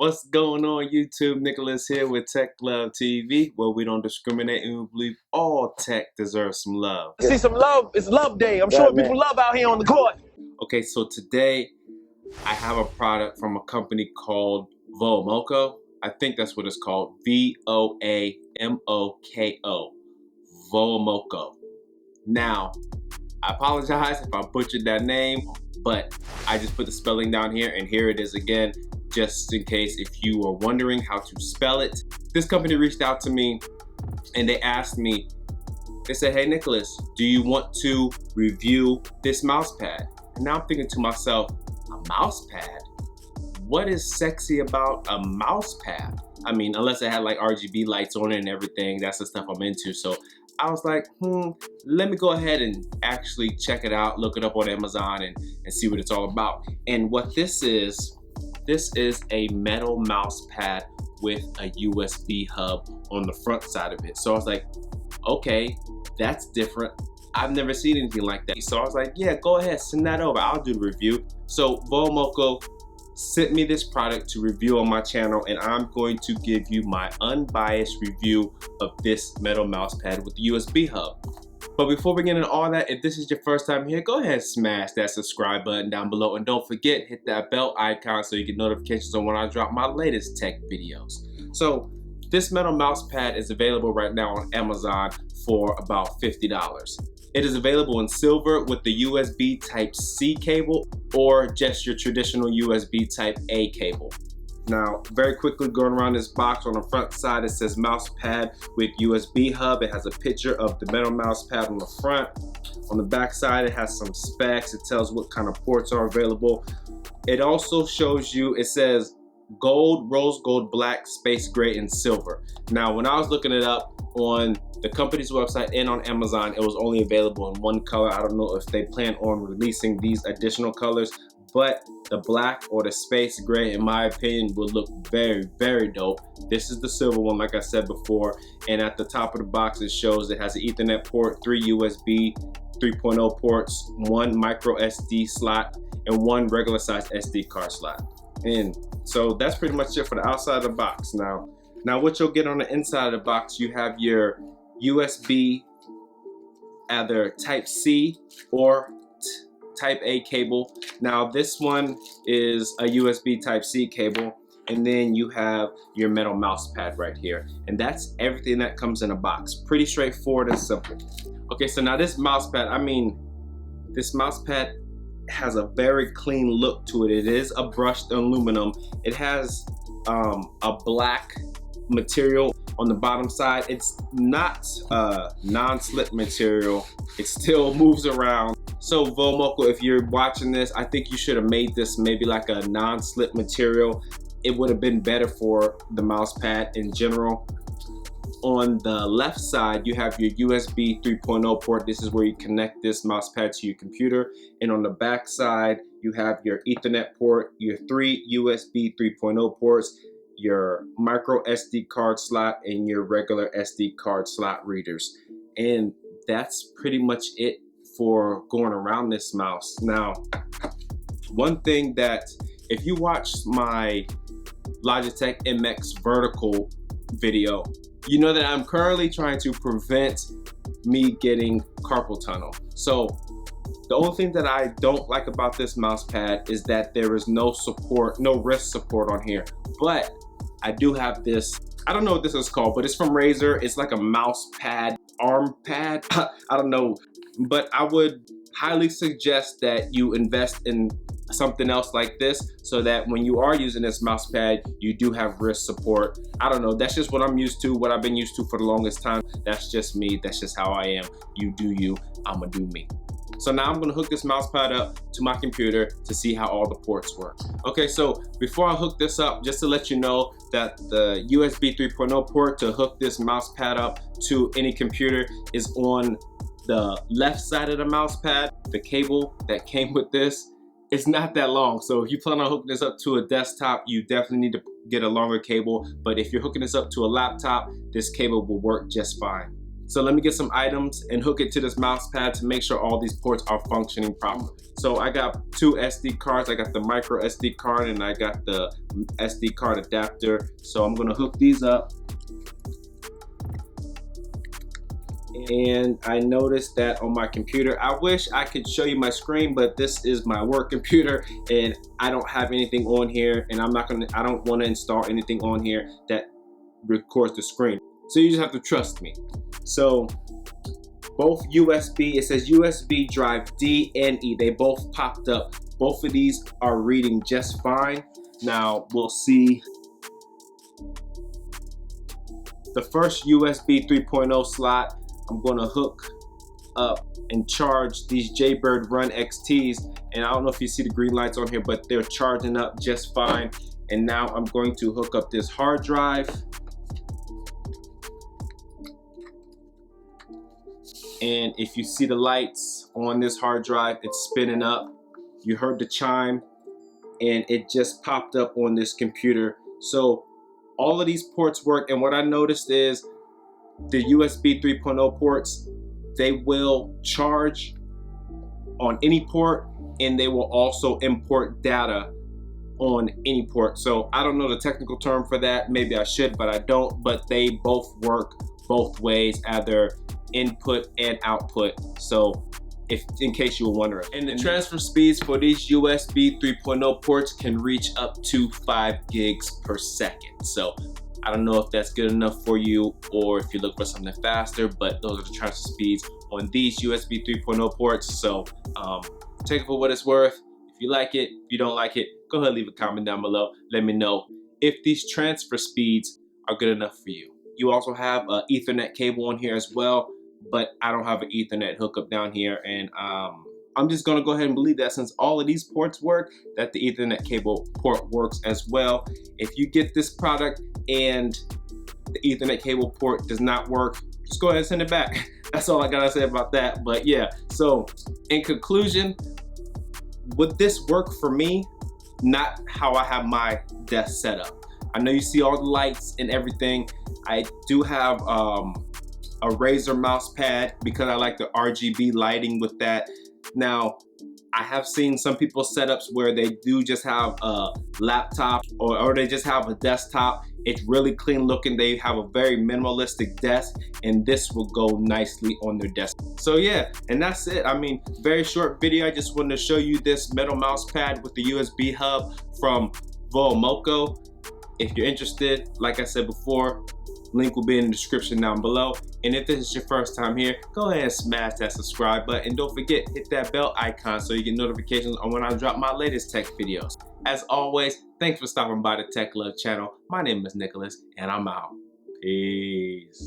What's going on YouTube? Nicholas here with Tech Love TV, where we don't discriminate and we believe all tech deserves some love. See some love, it's love day. I'm showing people love out here on the court. Okay, so today I have a product from a company called VOAMOKO. I think that's what it's called, VOAMOKO, VOAMOKO. Now, I apologize if I butchered that name, but I just put the spelling down here, and here it is again, just in case if you are wondering how to spell it. This company reached out to me and they asked me, they said, hey Nicholas, do you want to review this mouse pad? And now I'm thinking to myself, a mouse pad? What is sexy about a mouse pad? I mean, unless it had like RGB lights on it and everything, that's the stuff I'm into. So I was like, let me go ahead and actually check it out, look it up on Amazon and see what it's all about. And what this is a metal mouse pad with a USB hub on the front side of it. So I was like, okay, that's different. I've never seen anything like that. So I was like, yeah, go ahead, send that over. I'll do the review. So VOAMOKO sent me this product to review on my channel, and I'm going to give you my unbiased review of this metal mouse pad with the USB hub. But before we get into all that, if this is your first time here, go ahead and smash that subscribe button down below, and don't forget, hit that bell icon so you get notifications on when I drop my latest tech videos. So this metal mouse pad is available right now on Amazon for about $50. It is available in silver with the USB Type-C cable or just your traditional USB Type-A cable. Now, very quickly going around this box, on the front side it says mouse pad with USB hub. It has a picture of the metal mouse pad on the front. On the back side it has some specs. It tells what kind of ports are available. It also shows you, it says gold, rose gold, black, space gray, and silver. Now, when I was looking it up on the company's website and on Amazon, it was only available in one color. I don't know if they plan on releasing these additional colors, but the black or the space gray, in my opinion, will look very, very dope. This is the silver one, like I said before, and at the top of the box it shows it has an Ethernet port, 3 USB 3.0 ports, 1 micro SD slot, and 1 regular size SD card slot. And so that's pretty much it for the outside of the box. Now what you'll get on the inside of the box, you have your USB, either Type-C or Type-A cable. Now this one is a USB Type-C cable, and then you have your metal mouse pad right here. And that's everything that comes in a box. Pretty straightforward and simple. Okay, so now this mouse pad, this mouse pad has a very clean look to it. It is a brushed aluminum. It has a black material on the bottom side. It's not non-slip material. It still moves around. So VOAMOKO, if you're watching this, I think you should have made this maybe like a non-slip material. It would have been better for the mouse pad in general. On the left side, you have your USB 3.0 port. This is where you connect this mouse pad to your computer. And on the back side, you have your Ethernet port, your 3 USB 3.0 ports, your micro SD card slot, and your regular SD card slot readers. And that's pretty much it for going around this mouse. Now, one thing that, if you watch my Logitech MX vertical video, you know that I'm currently trying to prevent me getting carpal tunnel. So the only thing that I don't like about this mouse pad is that there is no support, no wrist support on here. But I do have this, I don't know what this is called, but it's from Razer. It's like a mouse pad, arm pad. I don't know, but I would highly suggest that you invest in something else like this so that when you are using this mouse pad, you do have wrist support. I don't know, that's just what I'm used to, what I've been used to for the longest time. That's just me, that's just how I am. You do you, I'ma do me. So now I'm gonna hook this mouse pad up to my computer to see how all the ports work. Okay, so before I hook this up, just to let you know that the USB 3.0 port to hook this mouse pad up to any computer is on the left side of the mouse pad. The cable that came with this, it's not that long. So if you plan on hooking this up to a desktop, you definitely need to get a longer cable. But if you're hooking this up to a laptop, this cable will work just fine. So let me get some items and hook it to this mouse pad to make sure all these ports are functioning properly. So I got 2 SD cards. I got the micro SD card and I got the SD card adapter. So I'm gonna hook these up. And I noticed that on my computer, I wish I could show you my screen, but this is my work computer and I don't have anything on here, and I don't want to install anything on here that records the screen. So you just have to trust me. So both USB, it says USB drive D and E, they both popped up. Both of these are reading just fine. Now we'll see. The first USB 3.0 slot, I'm gonna hook up and charge these Jaybird Run XTs, and I don't know if you see the green lights on here, but they're charging up just fine. And now I'm going to hook up this hard drive. And if you see the lights on this hard drive, it's spinning up. You heard the chime and it just popped up on this computer. So all of these ports work, and what I noticed is the USB 3.0 ports, they will charge on any port and they will also import data on any port. So I don't know the technical term for that. Maybe I should, but I don't. But they both work both ways, either input and output. So in case you were wondering. And the transfer speeds for these USB 3.0 ports can reach up to 5 gigs per second. So I don't know if that's good enough for you or if you look for something faster, but those are the transfer speeds on these USB 3.0 ports. So take it for what it's worth. If you like it, if you don't like it, go ahead and leave a comment down below. Let me know if these transfer speeds are good enough for you. You also have an Ethernet cable on here as well, but I don't have an Ethernet hookup down here, and I'm just gonna go ahead and believe that since all of these ports work, that the Ethernet cable port works as well. If you get this product and the Ethernet cable port does not work, just go ahead and send it back. That's all I gotta say about that. But yeah, so in conclusion, would this work for me? Not how I have my desk set up. I know you see all the lights and everything. I do have a Razer mouse pad because I like the RGB lighting with that. Now, I have seen some people's setups where they do just have a laptop or they just have a desktop. It's really clean looking. They have a very minimalistic desk, and this will go nicely on their desk. So yeah, and that's it. I mean, very short video. I just wanted to show you this metal mouse pad with the USB hub from VOAMOKO. If you're interested, like I said before, link will be in the description down below. And if this is your first time here, go ahead and smash that subscribe button. And don't forget, hit that bell icon so you get notifications on when I drop my latest tech videos. As always, thanks for stopping by the Tech Love channel. My name is Nicholas, and I'm out. Peace.